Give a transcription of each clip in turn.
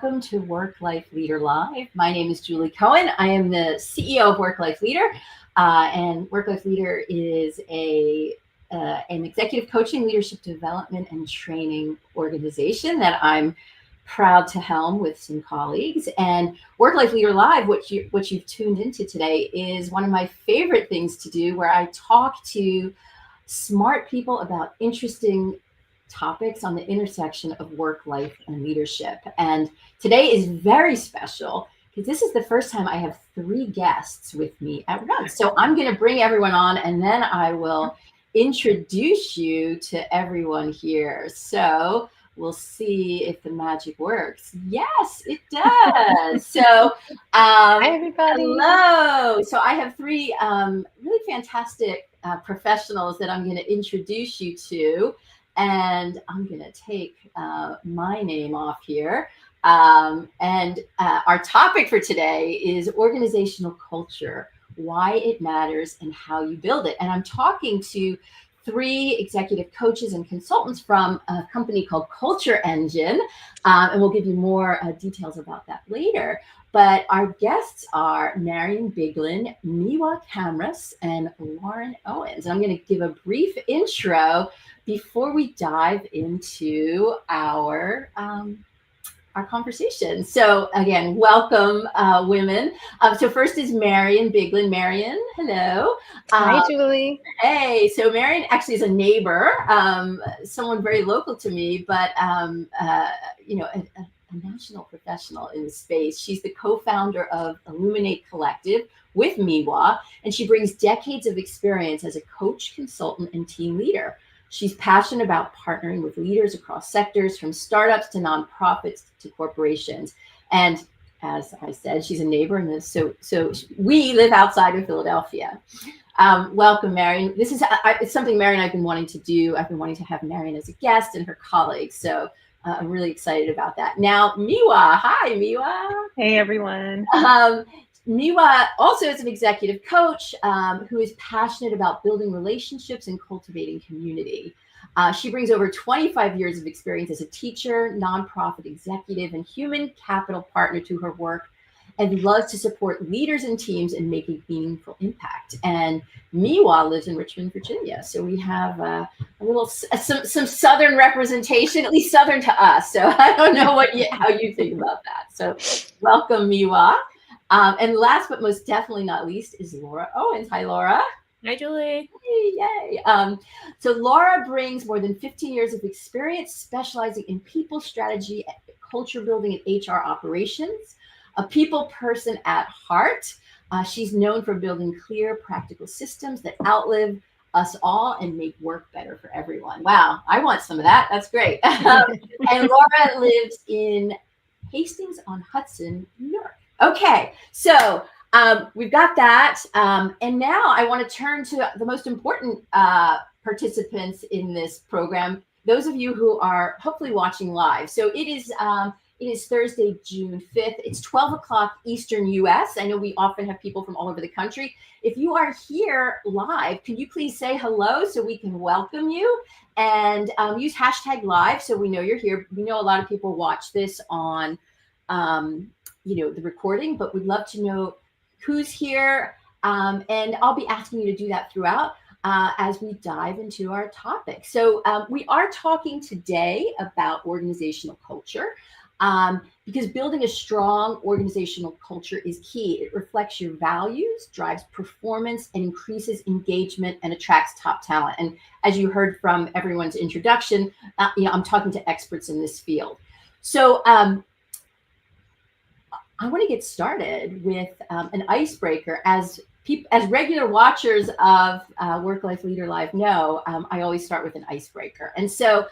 welcome to Work Life Leader Live. My name is Julie Cohen. I am the CEO of Work Life Leader, and Work Life Leader is an executive coaching, leadership development, and training organization that I'm proud to helm with some colleagues. And Work Life Leader Live, what you've tuned into today, is one of my favorite things to do, where I talk to smart people about interesting topics on the intersection of work, life, and leadership. And today is very special because this is the first time I have 3 guests with me at once. So I'm going to bring everyone on, and then I will introduce you to everyone here. So we'll see if the magic works. Yes, it does. So, hi everybody. Hello. So I have 3 really fantastic professionals that I'm going to introduce you to. And I'm going to take my name off here. And our topic for today is organizational culture, why it matters and how you build it. And I'm talking to 3 executive coaches and consultants from a company called Culture Engine. And we'll give you more details about that later. But our guests are Marion Biglin, Miwa Camras, and Lauren Owens. And I'm going to give a brief intro before we dive into our conversation. So again, welcome, women. So first is Marion Biglin. Marion, hello. Hi, Julie. Hey, so Marion actually is a neighbor, someone very local to me, but a national professional in the space. She's the co-founder of Illuminate Collective with Miwa, and she brings decades of experience as a coach, consultant, and team leader. She's passionate about partnering with leaders across sectors, from startups to nonprofits to corporations. And as I said, she's a neighbor in this. So we live outside of Philadelphia. Welcome, Marion. This is it's something Marion and I've been wanting to do. I've been wanting to have Marion as a guest and her colleagues. So I'm really excited about that. Now, Miwa. Hi, Miwa. Hey, everyone. Miwa also is an executive coach who is passionate about building relationships and cultivating community. She brings over 25 years of experience as a teacher, nonprofit executive, and human capital partner to her work, and loves to support leaders and teams in making meaningful impact. And Miwa lives in Richmond, Virginia. So we have a little some Southern representation, at least Southern to us. So I don't know how you think about that. So welcome, Miwa. And last but most definitely not least is Laura Owens. Hi, Laura. Hi, Julie. Yay. So Laura brings more than 15 years of experience specializing in people strategy, culture building, and HR operations. A people person at heart. She's known for building clear, practical systems that outlive us all and make work better for everyone. Wow, I want some of that. That's great. And Laura lives in Hastings-on-Hudson, New York. Okay, so we've got that. And now I want to turn to the most important participants in this program, those of you who are hopefully watching live. So it is Thursday, June 5th. It's 12 o'clock Eastern US. I know we often have people from all over the country. If you are here live, can you please say hello so we can welcome you? And use hashtag live so we know you're here. We know a lot of people watch this on the recording, but we'd love to know who's here. And I'll be asking you to do that throughout as we dive into our topic. So we are talking today about organizational culture. Because building a strong organizational culture is key. It reflects your values, drives performance, and increases engagement and attracts top talent. And as you heard from everyone's introduction, I'm talking to experts in this field. So I want to get started with an icebreaker. As regular watchers of Work Life Leader Live know, I always start with an icebreaker. And so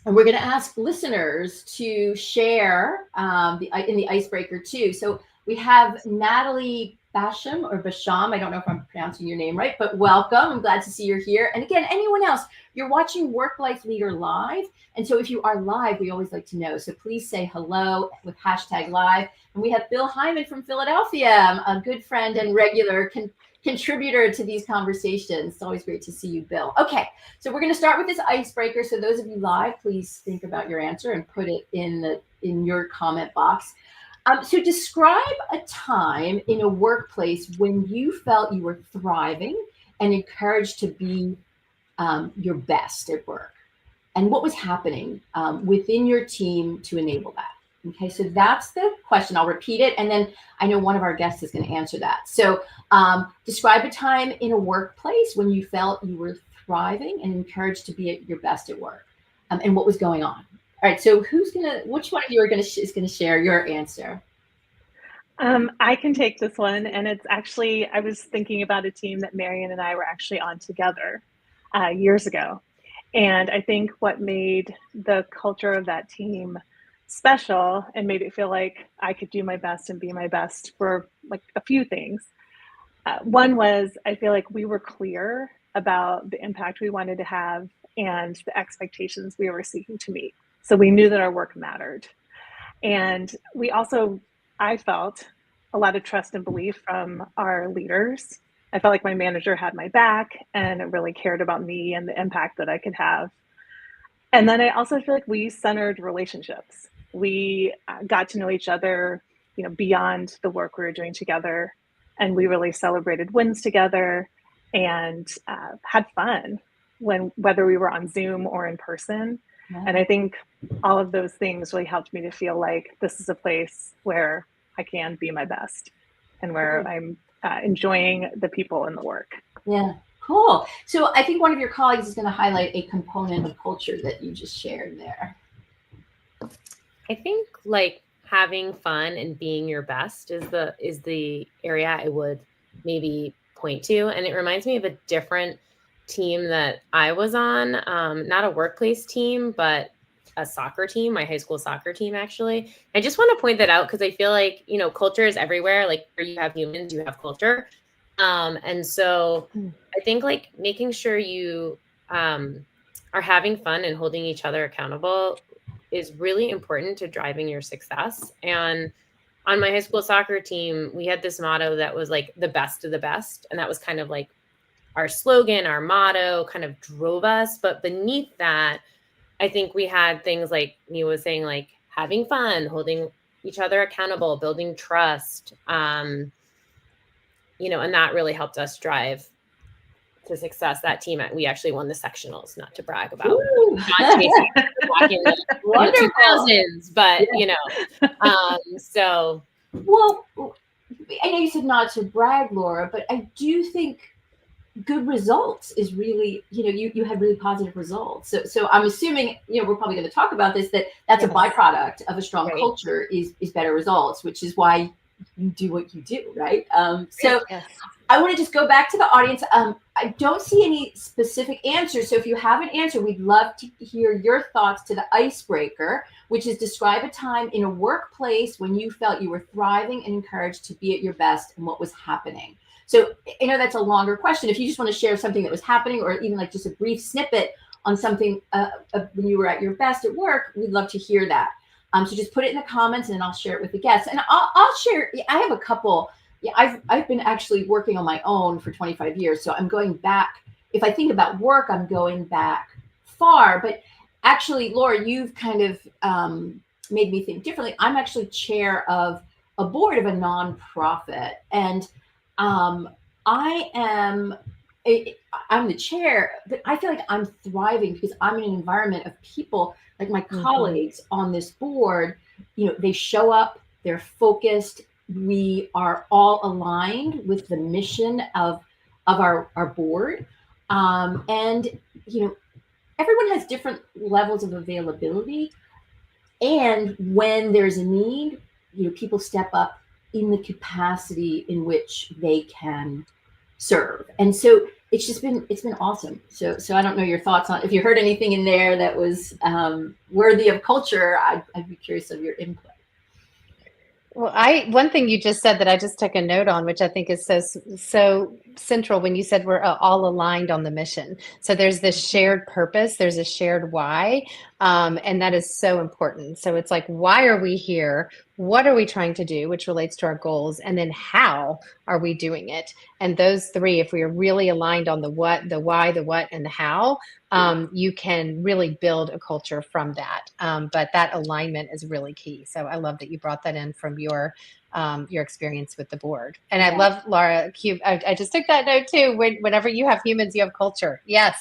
and we're going to ask listeners to share in the icebreaker too. So we have Natalie Basham or Basham. I don't know if I'm pronouncing your name right, but welcome. I'm glad to see you're here. And again, anyone else, you're watching Work Life Leader live. And so if you are live, we always like to know. So please say hello with hashtag live. And we have Bill Hyman from Philadelphia, a good friend and regular contributor to these conversations. It's always great to see you, Bill. Okay, so we're going to start with this icebreaker. So those of you live, please think about your answer and put it in your comment box. So describe a time in a workplace when you felt you were thriving and encouraged to be your best at work, and what was happening within your team to enable that. Okay, so that's the question. I'll repeat it, and then I know one of our guests is going to answer that. So describe a time in a workplace when you felt you were thriving and encouraged to be at your best at work, and what was going on. All right, so which one of you is going to share your answer? I can take this one, and it's actually, I was thinking about a team that Marion and I were actually on together years ago. And I think what made the culture of that team special and made it feel like I could do my best and be my best were like a few things. One was, I feel like we were clear about the impact we wanted to have and the expectations we were seeking to meet. So we knew that our work mattered. And we also, I felt a lot of trust and belief from our leaders. I felt like my manager had my back and really cared about me and the impact that I could have. And then I also feel like we centered relationships. We got to know each other, beyond the work we were doing together. And we really celebrated wins together and had fun whether we were on Zoom or in person. Yeah. And I think all of those things really helped me to feel like this is a place where I can be my best and where I'm enjoying the people and the work. Yeah, cool. So I think one of your colleagues is going to highlight a component of culture that you just shared there. I think like having fun and being your best is the area I would maybe point to. And it reminds me of a different team that I was on, not a workplace team, but a soccer team, my high school soccer team, actually. I just want to point that out because I feel like, culture is everywhere. Like where you have humans, you have culture. And so I think like making sure you are having fun and holding each other accountable is really important to driving your success. And on my high school soccer team, we had this motto that was like the best of the best. And that was kind of like our slogan, our motto kind of drove us. But beneath that, I think we had things like Mia was saying, like having fun, holding each other accountable, building trust, and that really helped us drive to success. That team, we actually won the sectionals, not to brag about not chasing back in the 2000s, but so. Well, I know you said not to brag, Laura, but I do think good results is really, you had really positive results. So I'm assuming, we're probably going to talk about this, that's a byproduct of a strong culture is better results, which is why you do what you do, right? Yes. I want to just go back to the audience. I don't see any specific answers. So if you have an answer, we'd love to hear your thoughts to the icebreaker, which is describe a time in a workplace when you felt you were thriving and encouraged to be at your best and what was happening. So I know that's a longer question. If you just want to share something that was happening or even like just a brief snippet on something when you were at your best at work, we'd love to hear that. So just put it in the comments and then I'll share it with the guests. And I'll share, I have a couple. Yeah, I've been actually working on my own for 25 years. So I'm going back. If I think about work, I'm going back far. But actually, Laura, you've kind of made me think differently. I'm actually chair of a board of a nonprofit. And I'm the chair, but I feel like I'm thriving because I'm in an environment of people like my colleagues on this board. They show up, they're focused. We are all aligned with the mission of our board. And everyone has different levels of availability. And when there's a need, people step up in the capacity in which they can serve. And so it's been awesome. So I don't know your thoughts on, if you heard anything in there that was worthy of culture, I'd be curious of your input. Well, one thing you just said that I just took a note on, which I think is so central when you said we're all aligned on the mission. So there's this shared purpose, there's a shared why, and that is so important. So it's like, why are we here? What are we trying to do, which relates to our goals, and then how are we doing it? And those three, if we are really aligned on the what, the why, the what, and the how, you can really build a culture from that. But that alignment is really key. So I love that you brought that in from your experience with the board. And I love, Laura, I just took that note too. Whenever you have humans, you have culture. Yes.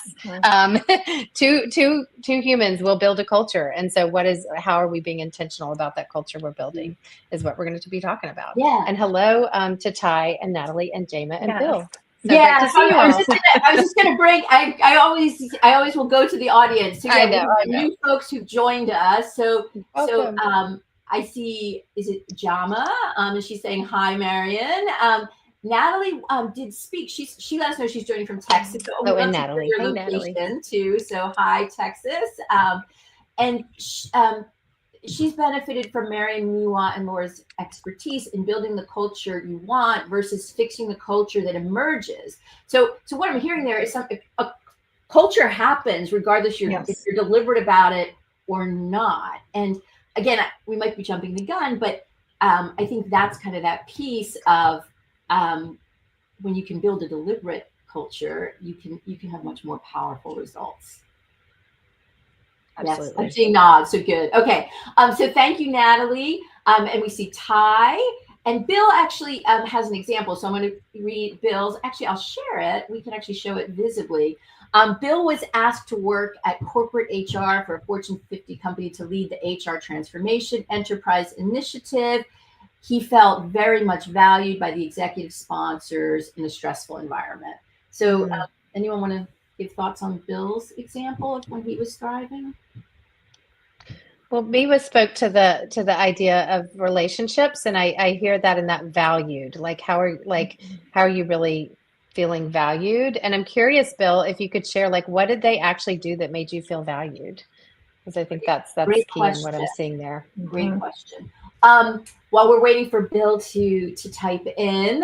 Two humans will build a culture. And so how are we being intentional about that culture we're building is what we're going to be talking about. Yeah. And hello to Ty and Natalie and Jama and Bill. So yeah, to see you I was just gonna bring. I always will go to the audience. So I know. New folks who joined us. Welcome. I see. Is it Jama? And she's saying hi, Marion. Natalie did speak. She let us know she's joining from Texas. So and Natalie. Your location too. So hi, Texas. And she's benefited from Marion, Miwa, and Laura's expertise in building the culture you want versus fixing the culture that emerges. So what I'm hearing there is a culture happens regardless if you're deliberate about it or not. And again, we might be jumping the gun, but I think that's kind of that piece of when you can build a deliberate culture, you can have much more powerful results. Absolutely. Yes, I'm seeing nods. So good. Okay. So thank you, Natalie. And we see Ty and Bill actually has an example. So I'm going to read Bill's. Actually, I'll share it. We can actually show it visibly. Bill was asked to work at corporate HR for a Fortune 50 company to lead the HR transformation enterprise initiative. He felt very much valued by the executive sponsors in a stressful environment. So anyone want to give thoughts on Bill's example of when he was thriving? Well, Miwa spoke to the idea of relationships, and I hear that in that valued. Like how are you really feeling valued? And I'm curious, Bill, if you could share what did they actually do that made you feel valued? Because I think that's Great key question. in what I'm seeing there. Great question. While we're waiting for Bill to type in,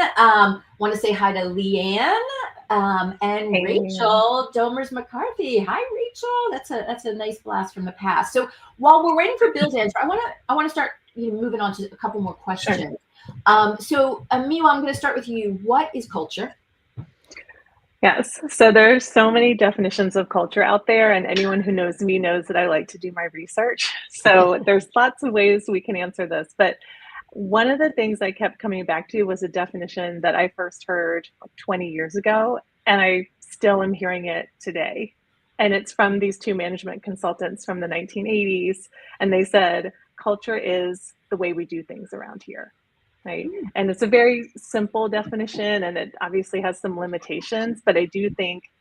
want to say hi to Leanne and Hey, Rachel Domers McCarthy. Hi, Rachel. That's a nice blast from the past. So while we're waiting for Bill's answer, I want to start moving on to a couple more questions. Sure. So Miwa, I'm going to start with you. What is culture? Yes. So there's so many definitions of culture out there, and anyone who knows me knows that I like to do my research. So there's lots of ways we can answer this. But one of the things I kept coming back to was a definition that I first heard 20 years ago, and I still am hearing it today. And it's from these two management consultants from the 1980s. And they said, culture is the way we do things around here. Right. And it's a very simple definition, and it obviously has some limitations, but I do think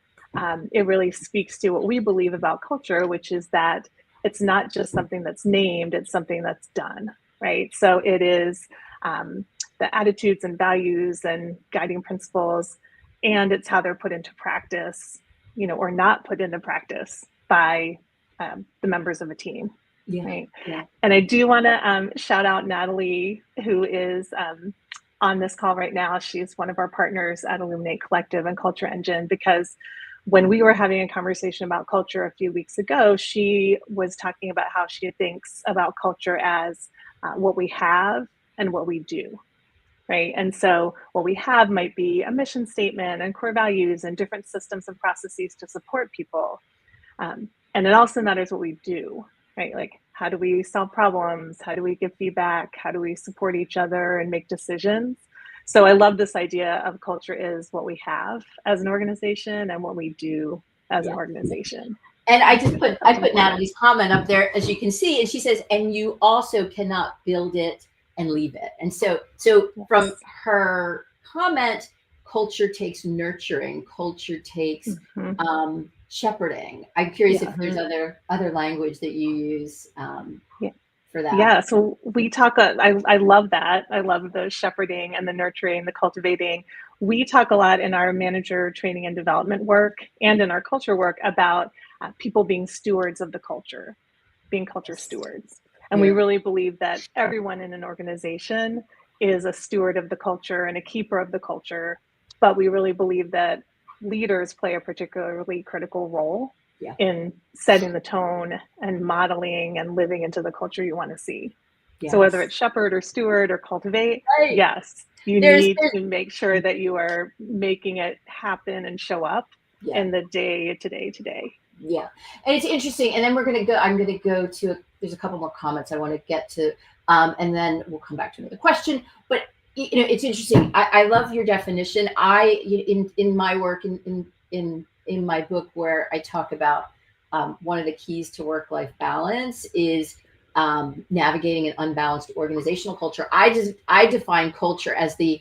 it really speaks to what we believe about culture, which is that it's not just something that's named, it's something that's done. Right. So it is the attitudes and values and guiding principles, and it's how they're put into practice, or not put into practice by the members of a team. Yeah. Right. Yeah. And I do want to shout out Natalie, who is on this call right now. She's one of our partners at Illuminate Collective and Culture Engine, because when we were having a conversation about culture a few weeks ago, she was talking about how she thinks about culture as what we have and what we do. Right. And so what we have might be a mission statement and core values and different systems and processes to support people. And it also matters what we do. Right? Like, how do we solve problems? How do we give feedback? How do we support each other and make decisions? So I love this idea of culture is what we have as an organization and what we do as an organization. And I put Natalie's comment up there, as you can see, and she says, and you also cannot build it and leave it. And so from her comment, culture takes nurturing, culture takes shepherding. I'm curious if there's other language that you use for that. Yeah, so we talk, I love that. I love the shepherding and the nurturing, the cultivating. We talk a lot in our manager training and development work and in our culture work about people being stewards of the culture, being culture stewards. And we really believe that everyone in an organization is a steward of the culture and a keeper of the culture. But we really believe that leaders play a particularly critical role in setting the tone and modeling and living into the culture you want to see. Yes. So whether it's shepherd or steward or cultivate, yes, you need to make sure that you are making it happen and show up in the day to day. Yeah. And it's interesting. And then I'm going to go to, there's a couple more comments I want to get to, and then we'll come back to another question. But, it's interesting. I love your definition. In my work, in my book, where I talk about one of the keys to work-life balance is navigating an unbalanced organizational culture. I define culture as the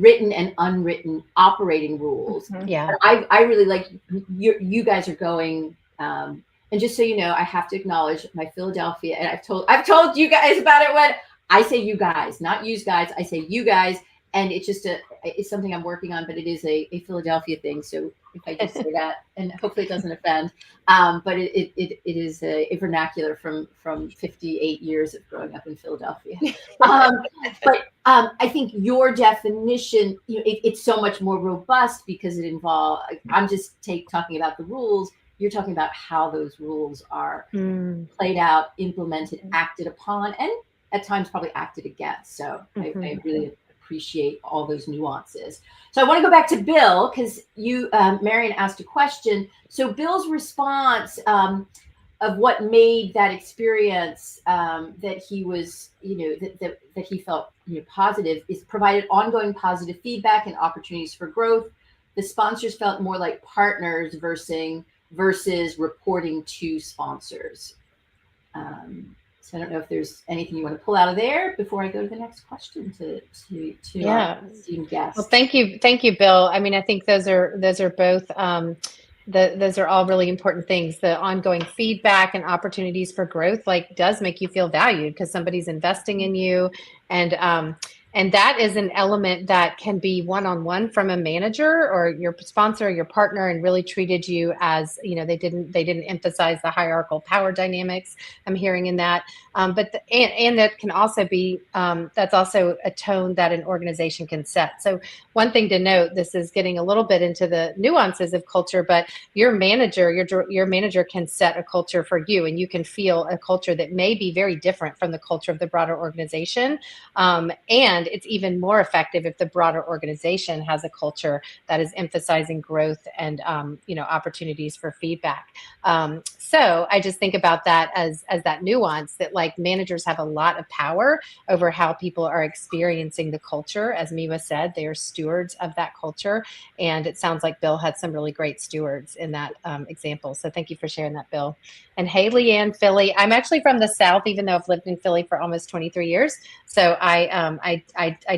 written and unwritten operating rules. Yeah. I really like you guys are going, and just so you know, I have to acknowledge my Philadelphia, and I've told you guys about it when I say you guys, not yous guys. I say you guys, and it's just it's something I'm working on, but it is a Philadelphia thing. So if I just say that, and hopefully it doesn't offend, but it is a vernacular from 58 years of growing up in Philadelphia. But I think your definition, it's so much more robust because it involves. I'm just talking about the rules. You're talking about how those rules are played out, implemented, acted upon, and at times probably acted against. So I really appreciate all those nuances. So I want to go back to Bill because you, Marion, asked a question. So Bill's response of what made that experience that he was, that he felt positive is provided ongoing positive feedback and opportunities for growth. The sponsors felt more like partners versus reporting to sponsors. So I don't know if there's anything you want to pull out of there before I go to the next question to our esteemed guest. Well, thank you, Bill. I mean, I think those are both those are all really important things. The ongoing feedback and opportunities for growth does make you feel valued because somebody's investing in you, and that is an element that can be one-on-one from a manager or your sponsor or your partner, and really treated you as, they didn't emphasize the hierarchical power dynamics. I'm hearing in that, but that can also be that's also a tone that an organization can set. So one thing to note, this is getting a little bit into the nuances of culture, but your manager can set a culture for you, and you can feel a culture that may be very different from the culture of the broader organization, and it's even more effective if the broader organization has a culture that is emphasizing growth and opportunities for feedback. So I just think about that as that nuance that managers have a lot of power over how people are experiencing the culture. As Miwa said, they are stewards of that culture, and it sounds like Bill had some really great stewards in that example. So thank you for sharing that, Bill. And hey, Leanne, Philly. I'm actually from the South, even though I've lived in Philly for almost 23 years. So I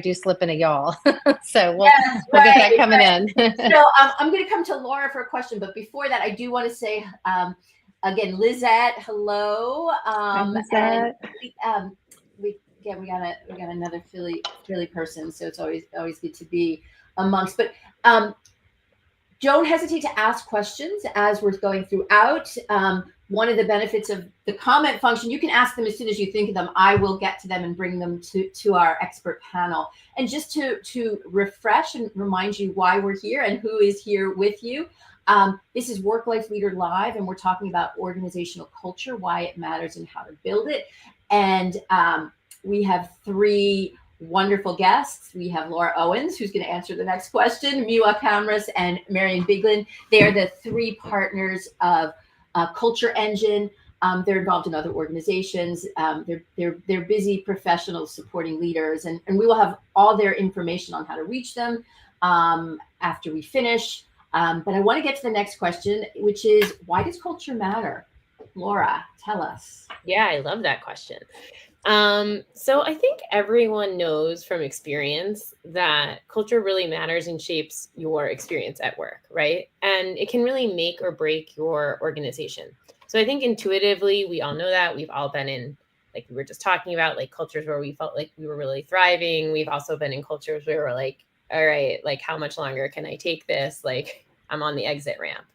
do slip in a y'all. So we'll get that coming in. So I'm going to come to Laura for a question, but before that, I do want to say again, Lizette, hello. Lizette. And we got another Philly person, so it's always good to be amongst. But don't hesitate to ask questions as we're going throughout. One of the benefits of the comment function, you can ask them as soon as you think of them. I will get to them and bring them to our expert panel. And just to refresh and remind you why we're here and who is here with you. This is Work Life Leader Live, and we're talking about organizational culture, why it matters and how to build it. And we have three wonderful guests. We have Laura Owens, who's going to answer the next question, Miwa Kamras, and Marion Biglin. They're the three partners of Culture Engine. They're involved in other organizations. They're busy professionals supporting leaders, and we will have all their information on how to reach them after we finish. But I want to get to the next question, which is, why does culture matter? Laura, tell us. Yeah, I love that question. So I think everyone knows from experience that culture really matters and shapes your experience at work, right? And it can really make or break your organization. So I think intuitively, we all know that. We've all been in, like we were just talking about, cultures where we felt like we were really thriving. We've also been in cultures where we're like, all right, how much longer can I take this? I'm on the exit ramp.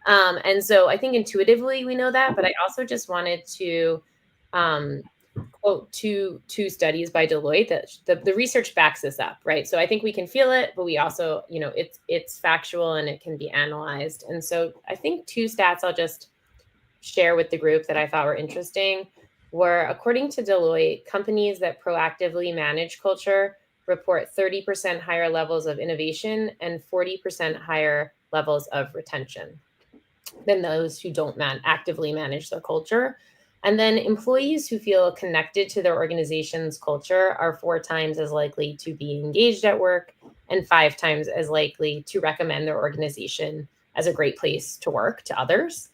And so I think intuitively we know that, but I also just wanted to quote two studies by Deloitte that the research backs this up, right? So I think we can feel it, but we also, it's factual and it can be analyzed. And so I think two stats I'll just share with the group that I thought were interesting were, according to Deloitte, companies that proactively manage culture report 30% higher levels of innovation and 40% higher levels of retention than those who don't actively manage their culture. And then employees who feel connected to their organization's culture are 4 times as likely to be engaged at work and 5 times as likely to recommend their organization as a great place to work to others.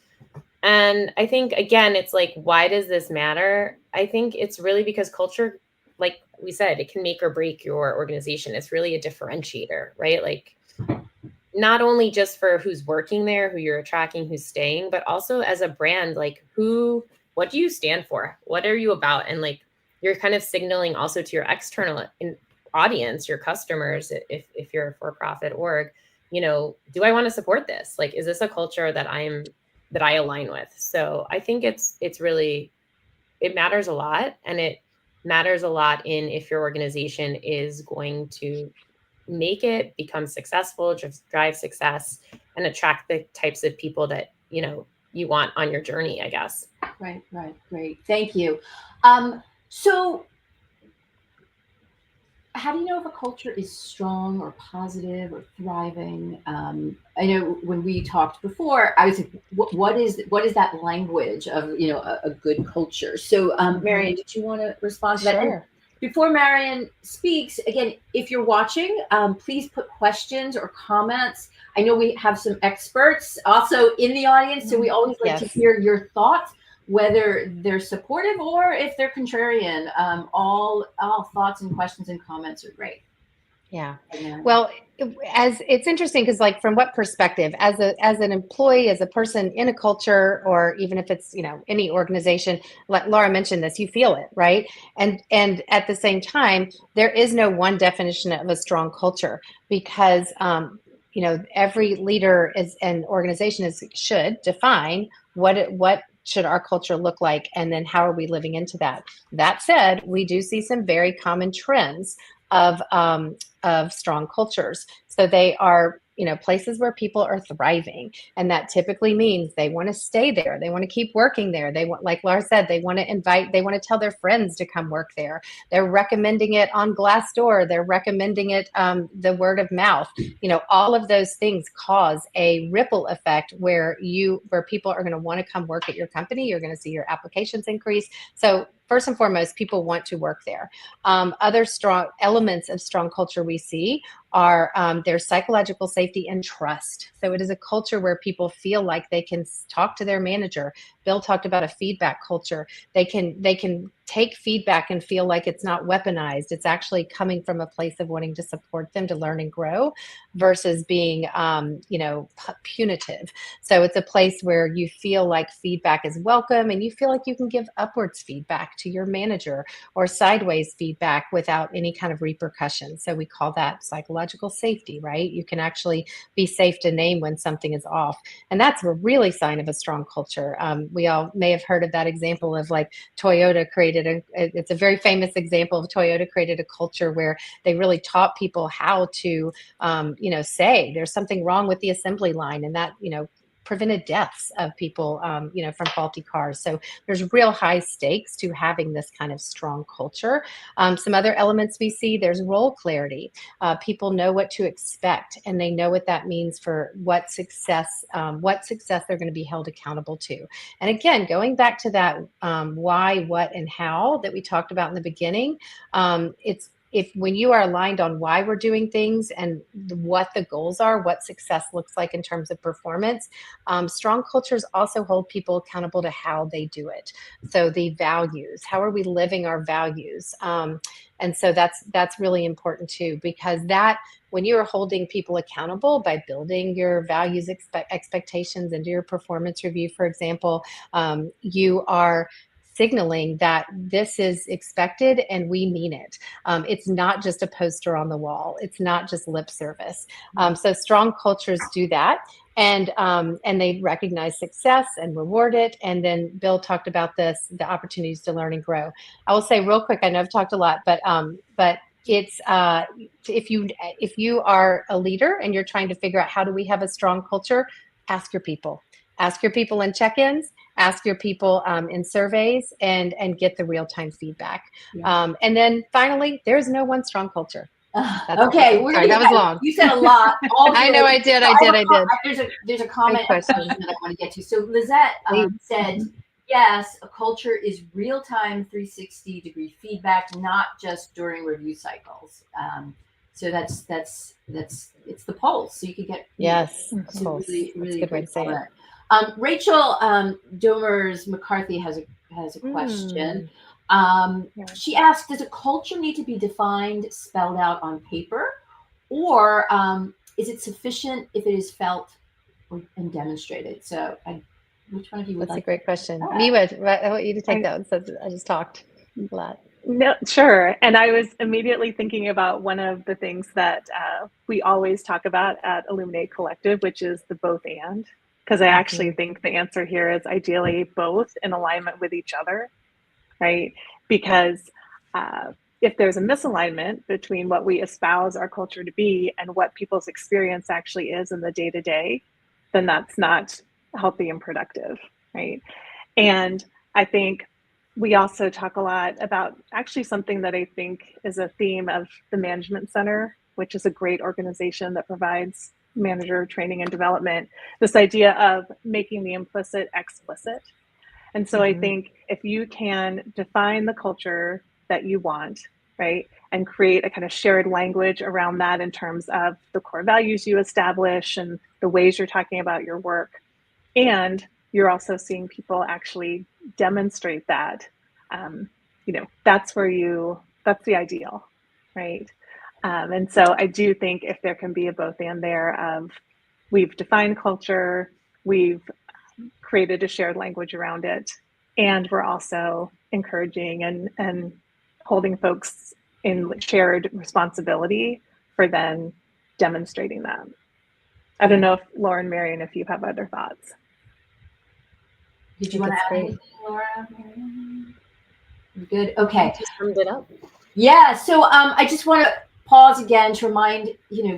And I think, again, it's like, why does this matter? I think it's really because culture, like we said, it can make or break your organization. It's really a differentiator, right? Like, not only just for who's working there, who you're attracting, who's staying, but also as a brand, like what do you stand for? What are you about? And like, you're kind of signaling also to your external audience, your customers, if you're a for-profit org, do I want to support this? Like, is this a culture that I align with? So I think it's really, it matters a lot. And it matters a lot in if your organization is going to make it become successful, just drive success and attract the types of people that, you want on your journey, I guess. Right. Great. Thank you. So how do you know if a culture is strong or positive or thriving? I know when we talked before, I was like, what is that language of, a good culture? So, Marion, did you want to respond to that? Sure. Before Marion speaks, again, if you're watching, please put questions or comments. I know we have some experts also in the audience, so we always like to hear your thoughts, whether they're supportive or if they're contrarian. All thoughts and questions and comments are great. Yeah. Well, as it's interesting because, like, from what perspective, as an employee, as a person in a culture, or even if it's any organization, like Laura mentioned this, you feel it, right? And at the same time, there is no one definition of a strong culture because every leader and organization should define what should our culture look like, and then how are we living into that. That said, we do see some very common trends of strong cultures. So they are, places where people are thriving. And that typically means they want to stay there. They want to keep working there. They want, like Laura said, they want to tell their friends to come work there. They're recommending it on Glassdoor. They're recommending it, the word of mouth. All of those things cause a ripple effect where people are going to want to come work at your company. You're going to see your applications increase. So first and foremost, people want to work there. Other strong elements of strong culture we see are there's psychological safety and trust. So it is a culture where people feel like they can talk to their manager. Bill talked about a feedback culture. They can take feedback and feel like it's not weaponized. It's actually coming from a place of wanting to support them to learn and grow versus being, punitive. So it's a place where you feel like feedback is welcome and you feel like you can give upwards feedback to your manager or sideways feedback without any kind of repercussion. So we call that psychological safety, right? You can actually be safe to name when something is off. And that's a really sign of a strong culture. We all may have heard of that example of like Toyota created it's a very famous example of Toyota created a culture where they really taught people how to, say there's something wrong with the assembly line, and that, prevented deaths of people, from faulty cars. So there's real high stakes to having this kind of strong culture. Some other elements we see, there's role clarity. People know what to expect, and they know what that means for what success they're going to be held accountable to. And again, going back to that why, what, and how that we talked about in the beginning, when you are aligned on why we're doing things and what the goals are, what success looks like in terms of performance, strong cultures also hold people accountable to how they do it. So the values, how are we living our values? And so that's really important too, because when you are holding people accountable by building your values expectations into your performance review, for example, you are signaling that this is expected and we mean it. It's not just a poster on the wall. It's not just lip service. So strong cultures do that. And they recognize success and reward it. And then Bill talked about this, the opportunities to learn and grow. I will say real quick, I know I've talked a lot, but it's if you are a leader and you're trying to figure out how do we have a strong culture, ask your people in check-ins, ask your people in surveys, and get the real-time feedback. Yeah. And then finally, there's no one strong culture. Okay, sorry, that was long. You said a lot. I know I did. There's a comment that I want to get to. So Lizette said, yes, a culture is real-time 360-degree feedback, not just during review cycles. So that's it's the pulse. So you could get really that's a good way to say it. Rachel Domers McCarthy has a question. She asked, does a culture need to be defined, spelled out on paper, or is it sufficient if it is felt and demonstrated? So which one of you would That's like? a great question. Miwa, I want you to take that one. So I just talked a lot. No, sure. And I was immediately thinking about one of the things that we always talk about at Illuminate Collective, which is the both and, because I actually think the answer here is ideally both in alignment with each other, right? Because if there's a misalignment between what we espouse our culture to be and what people's experience actually is in the day-to-day, then that's not healthy and productive, right? And I think we also talk a lot about actually something that I think is a theme of the Management Center, which is a great organization that provides manager training and development, this idea of making the implicit explicit. And so I think if you can define the culture that you want, right, and create a kind of shared language around that in terms of the core values you establish and the ways you're talking about your work, and you're also seeing people actually demonstrate that, that's the ideal, right? And so I do think if there can be a both and there of we've defined culture, we've created a shared language around it, and we're also encouraging and holding folks in shared responsibility for then demonstrating that. I don't know if Lauren, Marion, if you have other thoughts. Did you want to add anything, Laura? Good. Okay. Just summed it up. Yeah. So I just want to pause again to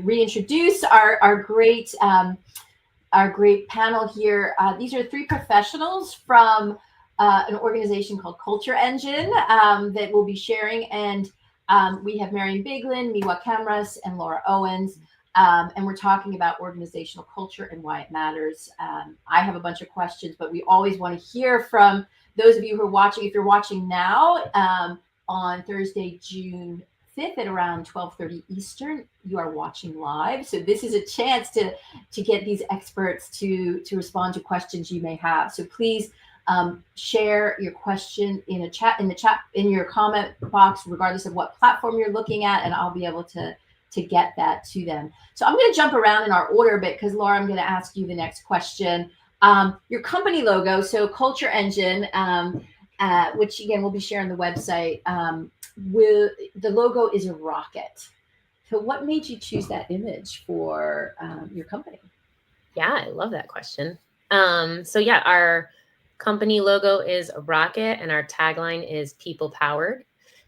reintroduce our great panel here. These are three professionals from an organization called Culture Engine that will be sharing, and we have Marion Biglin, Miwa Kamras, and Laura Owens. And we're talking about organizational culture and why it matters. I have a bunch of questions, but we always want to hear from those of you who are watching. If you're watching now on Thursday, June 5th at around 12:30 Eastern, you are watching live. So this is a chance to get these experts to respond to questions you may have. So please share your question in your comment box, regardless of what platform you're looking at, and I'll be able to get that to them. So I'm going to jump around in our order a bit because Laura, I'm going to ask you the next question. Your company logo, so Culture Engine, which again we'll be sharing the website. The logo is a rocket. So what made you choose that image for your company? Yeah, I love that question. Our company logo is a rocket and our tagline is people powered.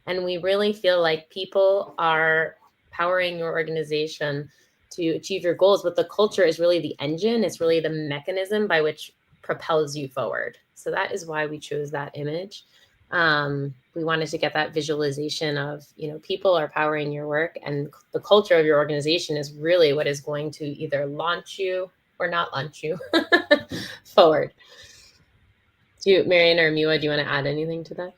And we really feel like people are powering your organization to achieve your goals, but the culture is really the engine. It's really the mechanism by which propels you forward. So that is why we chose that image. We wanted to get that visualization of, people are powering your work, and the culture of your organization is really what is going to either launch you or not launch you forward. Marion or Miwa, do you want to add anything to that?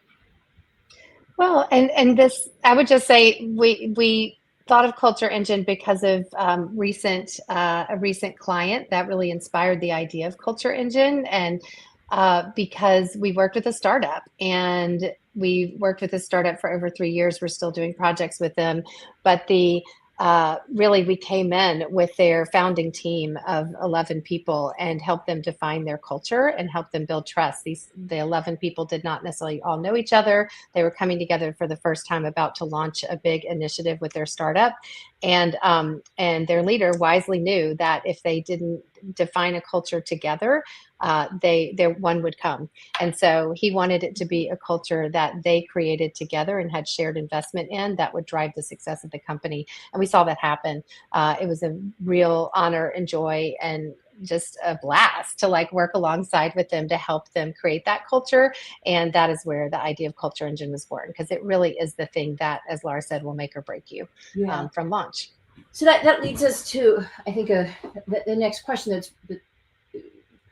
Well, and this, I would just say we thought of Culture Engine because of a recent client that really inspired the idea of Culture Engine, and because we worked with a startup, and we worked with a startup for over 3 years. We're still doing projects with them, but the really we came in with their founding team of 11 people and helped them define their culture and help them build trust. The 11 people did not necessarily all know each other. They were coming together for the first time, about to launch a big initiative with their startup. And their leader wisely knew that if they didn't define a culture together, their one would come. And so he wanted it to be a culture that they created together and had shared investment in that would drive the success of the company. And we saw that happen. It was a real honor and joy and just a blast to like work alongside with them to help them create that culture. And that is where the idea of Culture Engine was born, because it really is the thing that, as Laura said, will make or break you from launch. So that leads us to, I think, the next question that's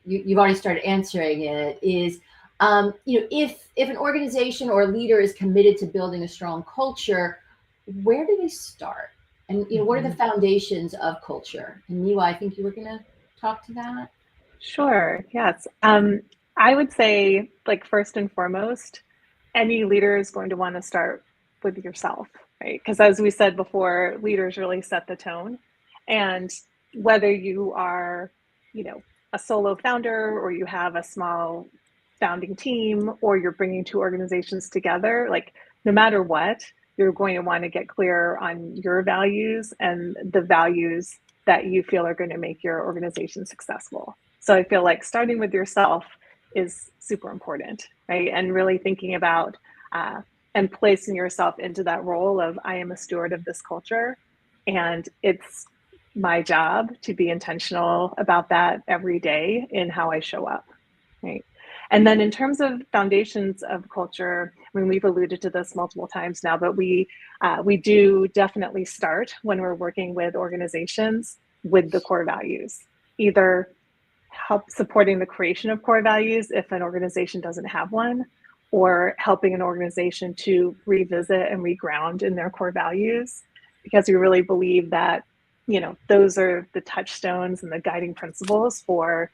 you've already started answering it is, if an organization or a leader is committed to building a strong culture, where do they start? And what are the foundations of culture? And Miwa, I think you were going to talk to that. Sure. Yes. I would say, like, first and foremost, any leader is going to want to start with yourself, right? Because as we said before, leaders really set the tone. And whether you are, a solo founder, or you have a small founding team, or you're bringing two organizations together, like, no matter what, you're going to want to get clear on your values and the values that you feel are going to make your organization successful. So I feel like starting with yourself is super important, right? And really thinking about and placing yourself into that role of, I am a steward of this culture, and it's my job to be intentional about that every day in how I show up, right? And then in terms of foundations of culture, I mean, we've alluded to this multiple times now, but we do definitely start when we're working with organizations with the core values, either help supporting the creation of core values if an organization doesn't have one, or helping an organization to revisit and reground in their core values, because we really believe that, those are the touchstones and the guiding principles for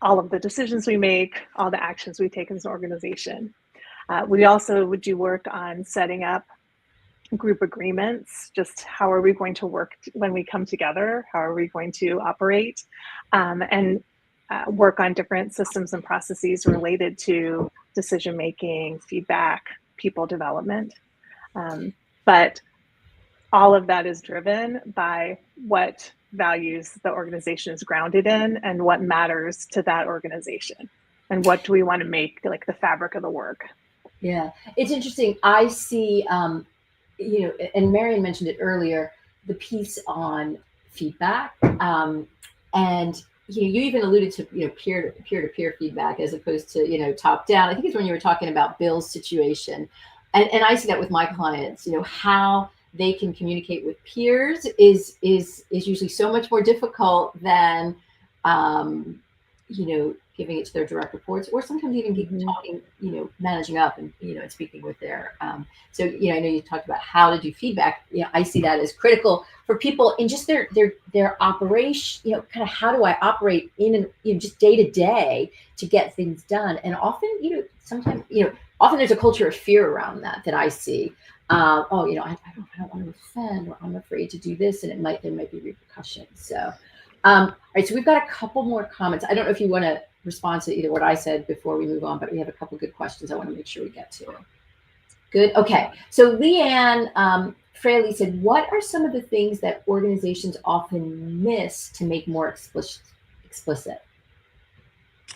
all of the decisions we make, all the actions we take as an organization. We also would do work on setting up group agreements, just how are we going to work when we come together, how are we going to operate, and work on different systems and processes related to decision-making, feedback, people development. But all of that is driven by what values the organization is grounded in and what matters to that organization, and what do we want to make like the fabric of the work. Yeah, it's interesting. I see, and Marion mentioned it earlier, the piece on feedback, and you even alluded to peer-to-peer feedback as opposed to top down. I think it's when you were talking about Bill's situation, and I see that with my clients. How they can communicate with peers is usually so much more difficult than giving it to their direct reports, or sometimes even talking, managing up and and speaking with their so I know you talked about how to do feedback. I see that as critical for people in just their operation, kind of how do I operate in just day to day to get things done. And often sometimes often there's a culture of fear around that I see. I don't want to offend, or I'm afraid to do this, and there might be repercussions. So, all right. So we've got a couple more comments. I don't know if you want to respond to either what I said before we move on, but we have a couple good questions I want to make sure we get to. Good. Okay. So Leanne Fraley said, what are some of the things that organizations often miss to make more explicit?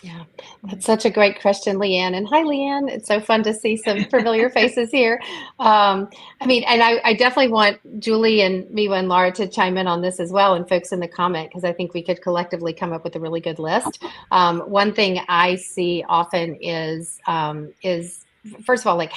Yeah, that's such a great question, Leanne. And hi, Leanne. It's so fun to see some familiar faces here. I definitely want Julie and Miwa and Laura to chime in on this as well, and folks in the comment, because I think we could collectively come up with a really good list. One thing I see often is first of all, like,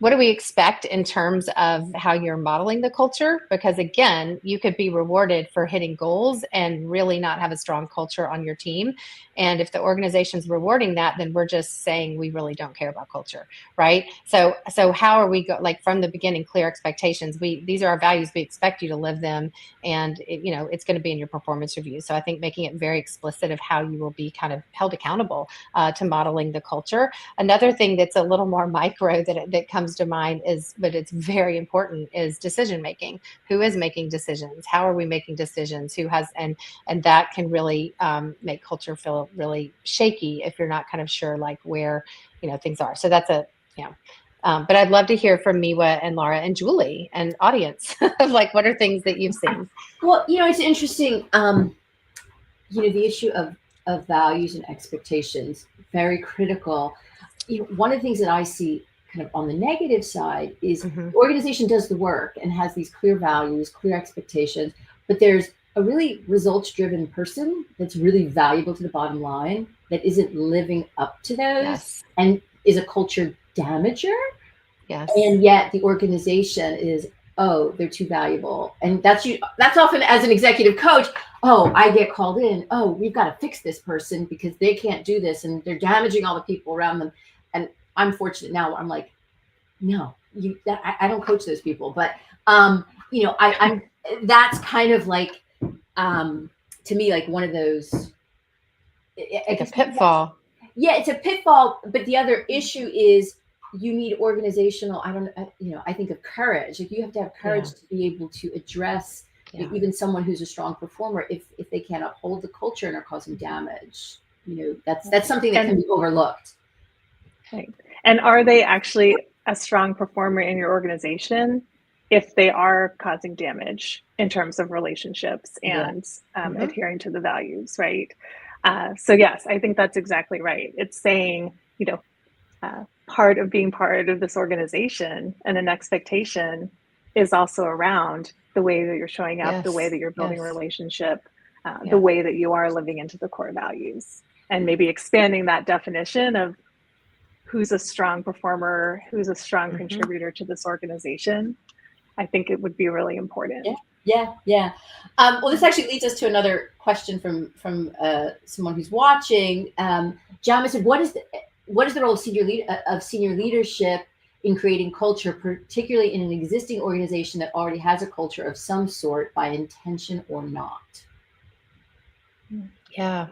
what do we expect in terms of how you're modeling the culture? Because again, you could be rewarded for hitting goals and really not have a strong culture on your team. And if the organization's rewarding that, then we're just saying we really don't care about culture, right? So how are we from the beginning, clear expectations? These are our values. We expect you to live them, and it's going to be in your performance review. So I think making it very explicit of how you will be kind of held accountable to modeling the culture. Another thing that's a little more micro that comes comes to mind is, but it's very important, is decision making. Who is making decisions? How are we making decisions? Who has, and that can really make culture feel really shaky if you're not kind of sure like where, things are. So that's a, but I'd love to hear from Miwa and Laura and Julie and audience. Like, what are things that you've seen? Well, it's interesting. The issue of values and expectations, very critical. One of the things that I see kind of on the negative side is the organization does the work and has these clear values, clear expectations, but there's a really results-driven person that's really valuable to the bottom line that isn't living up to those and is a culture damager. Yes. And yet the organization is, oh, they're too valuable. And that's often, as an executive coach, oh, I get called in, oh, we've got to fix this person because they can't do this and they're damaging all the people around them. And I'm fortunate now, I'm like, no, I don't coach those people. But, I'm that's kind of like, to me, like one of those. Like a pitfall. Yeah, it's a pitfall. But the other issue is, you need organizational, I think of courage. Like, you have to have courage to be able to address even someone who's a strong performer if they can't uphold the culture and are causing damage. That's something that can be overlooked. Right. And are they actually a strong performer in your organization if they are causing damage in terms of relationships and adhering to the values, right? So yes, I think that's exactly right. It's saying, part of being part of this organization and an expectation is also around the way that you're showing up, the way that you're building a relationship, the way that you are living into the core values, and maybe expanding that definition of who's a strong performer, who's a strong contributor to this organization. I think it would be really important. Yeah. Well, this actually leads us to another question from someone who's watching. John said, what is the role of senior leadership in creating culture, particularly in an existing organization that already has a culture of some sort, by intention or not? Yeah.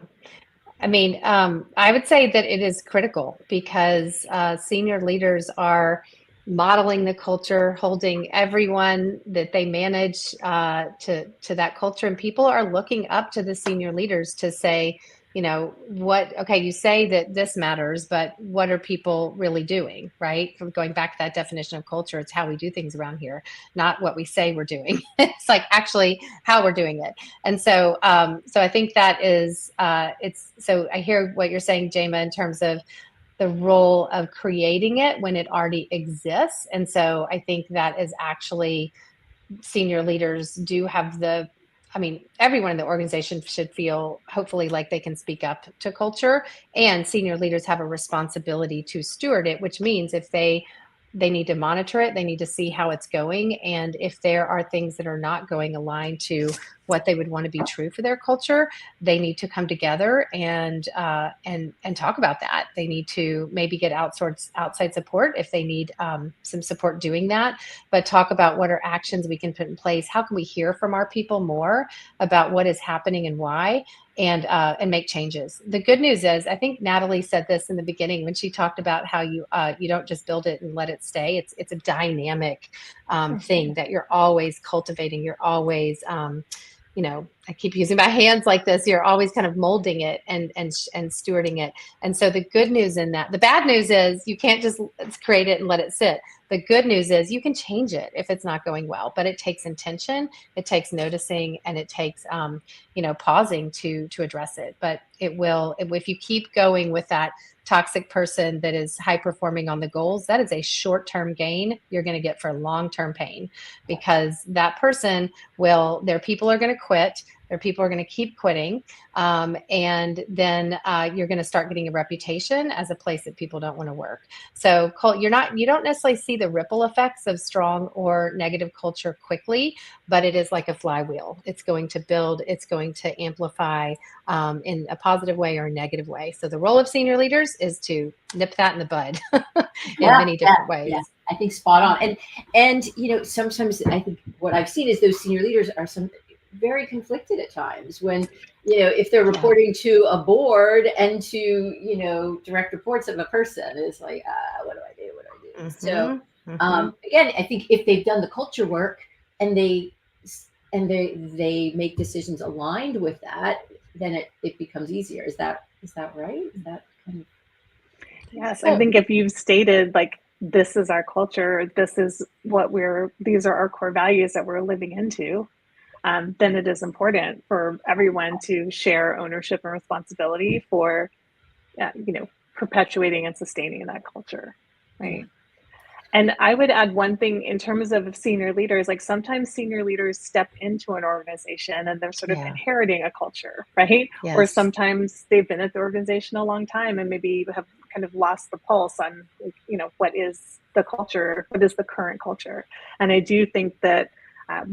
I mean, I would say that it is critical because senior leaders are modeling the culture, holding everyone that they manage to that culture, and people are looking up to the senior leaders to say, you say that this matters, but what are people really doing, right? From going back to that definition of culture, it's how we do things around here, not what we say we're doing. It's like actually how we're doing it. And so, so I think that is, so I hear what you're saying, Jema, in terms of the role of creating it when it already exists. And so I think that is actually, senior leaders do have everyone in the organization should feel hopefully like they can speak up to culture, and senior leaders have a responsibility to steward it, which means if they need to monitor it, they need to see how it's going. And if there are things that are not going aligned to what they would want to be true for their culture, they need to come together and talk about that. They need to maybe get outside support if they need some support doing that, but talk about what are actions we can put in place. How can we hear from our people more about what is happening and why, and make changes. The good news is, I think Natalie said this in the beginning when she talked about how you don't just build it and let it stay. It's a dynamic thing that you're always cultivating. You're always I keep using my hands like this. You're always kind of molding it and stewarding it. And so the good news in that, the bad news is you can't just create it and let it sit. The good news is you can change it if it's not going well, but it takes intention, it takes noticing, and it takes, pausing to address it. But it will, if you keep going with that toxic person that is high performing on the goals, that is a short-term gain you're going to get for long-term pain, because that person their people are going to quit. Their people are going to keep quitting. And then you're going to start getting a reputation as a place that people don't want to work. So you don't necessarily see the ripple effects of strong or negative culture quickly, but it is like a flywheel. It's going to build, it's going to amplify in a positive way or a negative way. So the role of senior leaders is to nip that in the bud in many different ways. Yeah. I think spot on. And sometimes I think what I've seen is those senior leaders are very conflicted at times when, if they're reporting to a board and to, direct reports of a person, it's like, what do I do? Mm-hmm. So Again, I think if they've done the culture work and they make decisions aligned with that, then it becomes easier. Is that right? Is that kind of... Yes, I think if you've stated like, this is our culture, these are our core values that we're living into, then it is important for everyone to share ownership and responsibility for, perpetuating and sustaining that culture, right? And I would add one thing in terms of senior leaders, like sometimes senior leaders step into an organization and they're sort of inheriting a culture, right? Yes. Or sometimes they've been at the organization a long time and maybe have kind of lost the pulse on, what is the culture, what is the current culture. And I do think that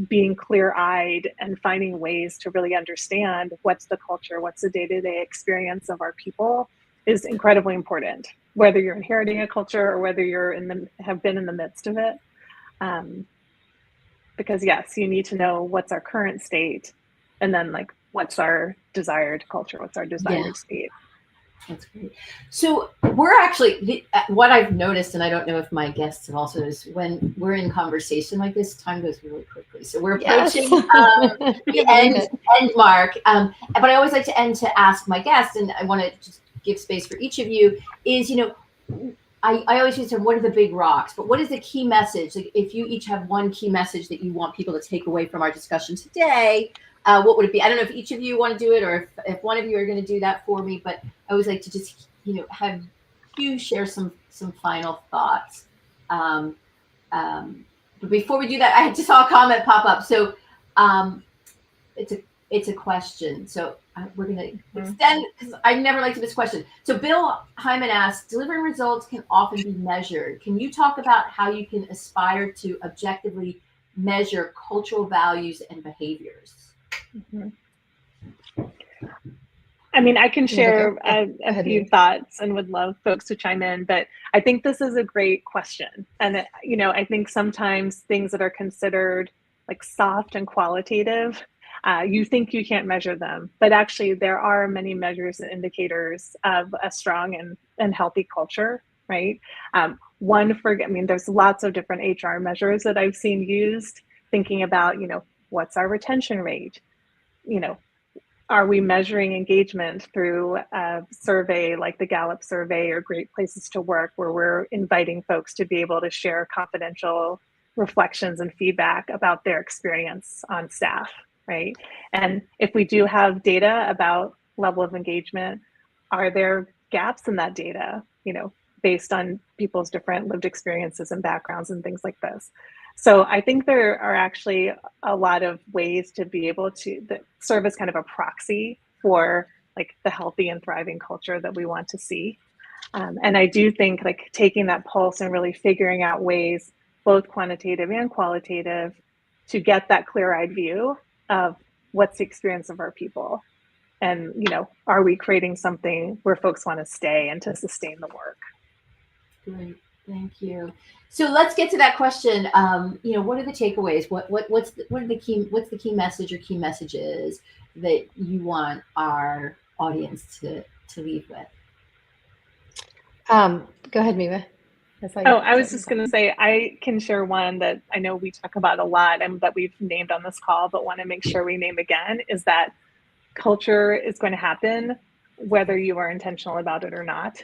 being clear-eyed and finding ways to really understand what's the culture, what's the day-to-day experience of our people is incredibly important, whether you're inheriting a culture or whether you're have been in the midst of it. Because yes, you need to know what's our current state and then like, what's our desired culture, what's our desired state. That's great. So we're actually, what I've noticed, and I don't know if my guests have also noticed, when we're in conversation like this, time goes really quickly. So we're approaching the end mark. But I always like to end to ask my guests, and I want to just give space for each of you, is, I always use the term, what are the big rocks? But what is the key message? Like if you each have one key message that you want people to take away from our discussion today, what would it be? I don't know if each of you want to do it or if one of you are going to do that for me, but I always like to just, have you share some final thoughts. But before we do that, I just saw a comment pop up. So it's a question. So we're going to extend, because I never like to miss a question. So Bill Hyman asks, delivering results can often be measured. Can you talk about how you can aspire to objectively measure cultural values and behaviors? I mean, I can share a few thoughts and would love folks to chime in, but I think this is a great question. And, I think sometimes things that are considered like soft and qualitative, you think you can't measure them, but actually there are many measures and indicators of a strong and healthy culture, right? There's lots of different HR measures that I've seen used, thinking about, what's our retention rate? Are we measuring engagement through a survey like the Gallup survey or Great Places to Work, where we're inviting folks to be able to share confidential reflections and feedback about their experience on staff, right? And if we do have data about level of engagement, are there gaps in that data, based on people's different lived experiences and backgrounds and things like this? So I think there are actually a lot of ways to be able to serve as kind of a proxy for like the healthy and thriving culture that we want to see. And I do think like taking that pulse and really figuring out ways, both quantitative and qualitative, to get that clear-eyed view of what's the experience of our people. And, are we creating something where folks want to stay and to sustain the work? Great. Thank you. So let's get to that question. What are the takeaways? What's the key message or key messages that you want our audience to leave with? Go ahead, Miva. I was just going to say, I can share one that I know we talk about a lot and that we've named on this call, but want to make sure we name again, is that culture is going to happen whether you are intentional about it or not.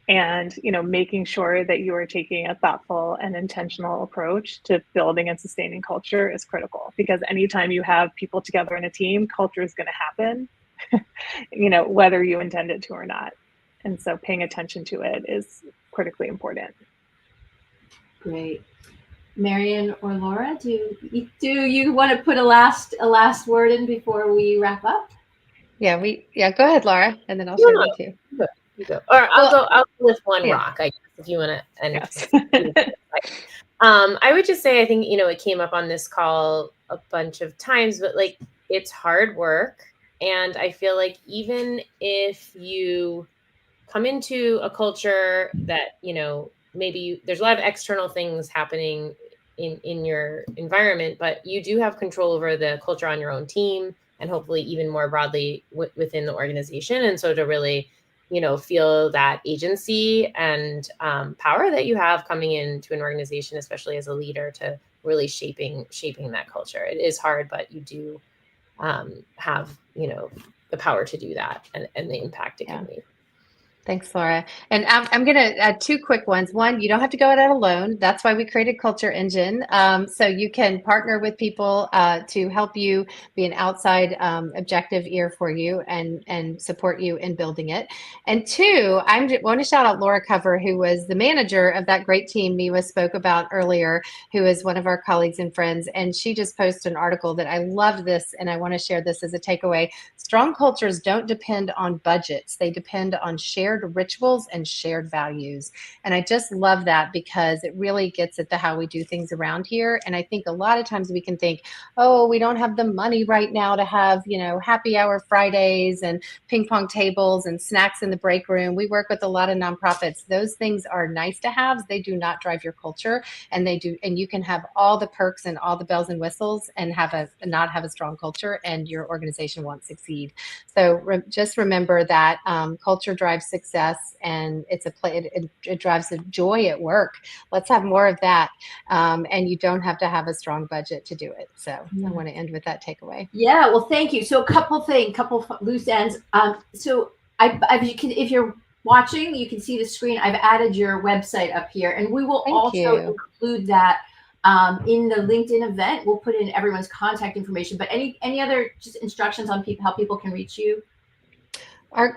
And, making sure that you are taking a thoughtful and intentional approach to building and sustaining culture is critical, because anytime you have people together in a team, culture is going to happen, whether you intend it to or not. And so paying attention to it is critically important. Great. Marion or Laura, do you want to put a last word in before we wrap up? Yeah, go ahead, Laura, and then I'll share one too. You go. Or I'll go with one rock, I guess, if you want to. And yes. I would just say, I think, it came up on this call a bunch of times, but like, it's hard work. And I feel like even if you come into a culture that, maybe there's a lot of external things happening in your environment, but you do have control over the culture on your own team and hopefully even more broadly within the organization. And so to really feel that agency and power that you have coming into an organization, especially as a leader, to really shaping that culture. It is hard, but you do have, the power to do that and the impact it can leave. Thanks, Laura. And I'm going to add two quick ones. One, you don't have to go it out alone. That's why we created Culture Engine. So you can partner with people to help you be an outside objective ear for you and support you in building it. And two, I want to shout out Laura Cover, who was the manager of that great team Miwa spoke about earlier, who is one of our colleagues and friends. And she just posted an article that I love this, and I want to share this as a takeaway. Strong cultures don't depend on budgets. They depend on shared rituals and shared values. And I just love that because it really gets at how we do things around here. And I think a lot of times we can think, oh, we don't have the money right now to have, happy hour Fridays and ping pong tables and snacks in the break room. We work with a lot of nonprofits. Those things are nice to have. They do not drive your culture, and you can have all the perks and all the bells and whistles and not have a strong culture, and your organization won't succeed. So just remember that culture drives success, and it drives the joy at work. Let's have more of that, and you don't have to have a strong budget to do it. So I want to end with that takeaway. Yeah, well, thank you. So a couple loose ends. So if you're watching, you can see the screen. I've added your website up here, and we will include that in the LinkedIn event. We'll put in everyone's contact information. But any other just instructions on how people can reach you?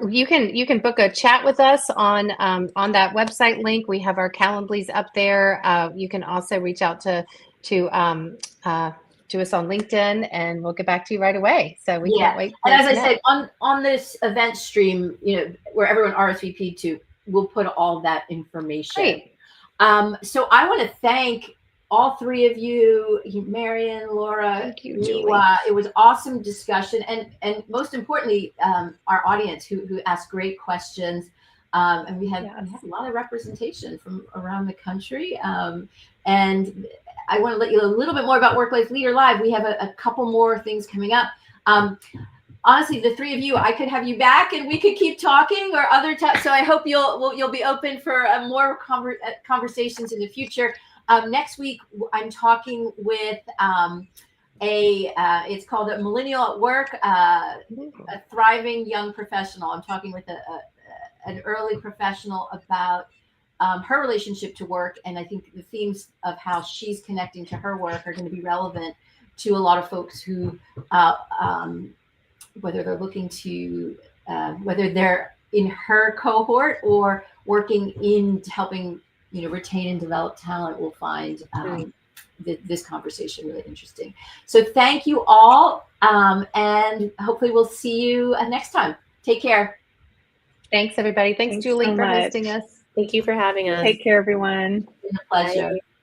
You can book a chat with us on that website link. We have our Calendly up there. You can also reach out to us on LinkedIn, and we'll get back to you right away. So we can't wait. And as I said, on this event stream, where everyone RSVP'd to, we'll put all that information. Great. So I want to thank all three of you, Marion, Laura, thank you, Julie. It was awesome discussion, and most importantly, our audience who asked great questions, and we had a lot of representation from around the country. And I want to let you know a little bit more about Work Life Leader Live. We have a couple more things coming up. Honestly, the three of you, I could have you back and we could keep talking, or other times. So I hope you'll be open for more conversations in the future. Next week, I'm talking with it's called a Millennial at Work, a thriving young professional. I'm talking with an early professional about her relationship to work. And I think the themes of how she's connecting to her work are going to be relevant to a lot of folks who, whether they're looking to, whether they're in her cohort or working in helping retain and develop talent, will find this conversation really interesting. So thank you all, and hopefully we'll see you next time. Take care. Thanks, everybody. Thanks Julie, for hosting us. Thank you for having us. Take care, everyone. It's been a pleasure. Bye.